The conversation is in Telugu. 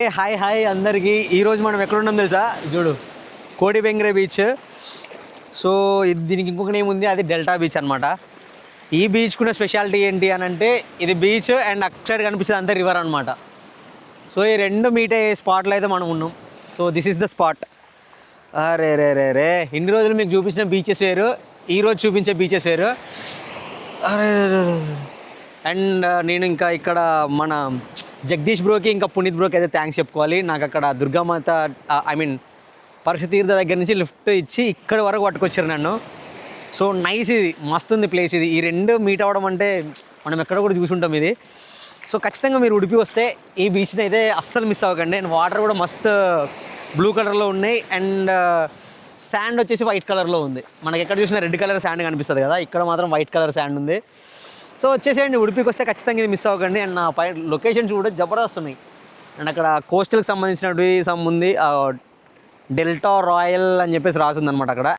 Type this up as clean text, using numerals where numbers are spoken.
హాయ్ హాయ్ అందరికీ. ఈరోజు మనం ఎక్కడున్నాం తెలుసా? చూడు, కోడి బెంగ్రే బీచ్. సో దీనికి ఇంకొక నేమ్ ఉంది, అది డెల్టా బీచ్ అనమాట. ఈ బీచ్ కూడా స్పెషాలిటీ ఏంటి అని అంటే, ఇది బీచ్ అండ్ అక్కడ సైడ్ కనిపిస్తుంది అంతా రివర్ అనమాట. సో ఈ రెండు మీట్ అయ్యే స్పాట్లో అయితే మనం ఉన్నాం. So this is the spot. రే రే రే రే ఇన్ని రోజులు మీకు చూపించిన బీచెస్ వేరు, ఈరోజు చూపించే బీచెస్ వేరు. అరే అండ్ నేను ఇంకా ఇక్కడ మన జగదీష్ బ్రోకి ఇంకా పునీత్ బ్రోకి అయితే థ్యాంక్స్ చెప్పుకోవాలి. నాకు అక్కడ దుర్గామాత పరశు తీర్థ దగ్గర నుంచి లిఫ్ట్ ఇచ్చి ఇక్కడ వరకు పట్టుకొచ్చారు నన్ను. సో నైస్, ఇది మస్తు ఉంది ప్లేస్. ఇది ఈ రెండు మీట్ అవ్వడం అంటే మనం ఎక్కడ కూడా చూసుంటాం ఇది. సో ఖచ్చితంగా మీరు ఉడిపి వస్తే ఈ బీచ్ని అయితే అస్సలు మిస్ అవ్వకండి. అండ్ వాటర్ కూడా మస్తు బ్లూ కలర్లో ఉన్నాయి అండ్ శాండ్ వచ్చేసి వైట్ కలర్లో ఉంది. మనకి ఎక్కడ చూసినా రెడ్ కలర్ శాండ్ కనిపిస్తుంది కదా, ఇక్కడ మాత్రం వైట్ కలర్ శాండ్ ఉంది. సో వచ్చేసేయండి, ఉడిపికి వస్తే ఖచ్చితంగా ఇది మిస్ అవ్వకండి. అండ్ నా పైన లొకేషన్స్ కూడా జబర్దస్త్ ఉన్నాయి. అండ్ అక్కడ కోస్టల్కి సంబంధించినవి సమ్ ఉంది, డెల్టా రాయల్ అని చెప్పేసి రాసింది అనమాట అక్కడ.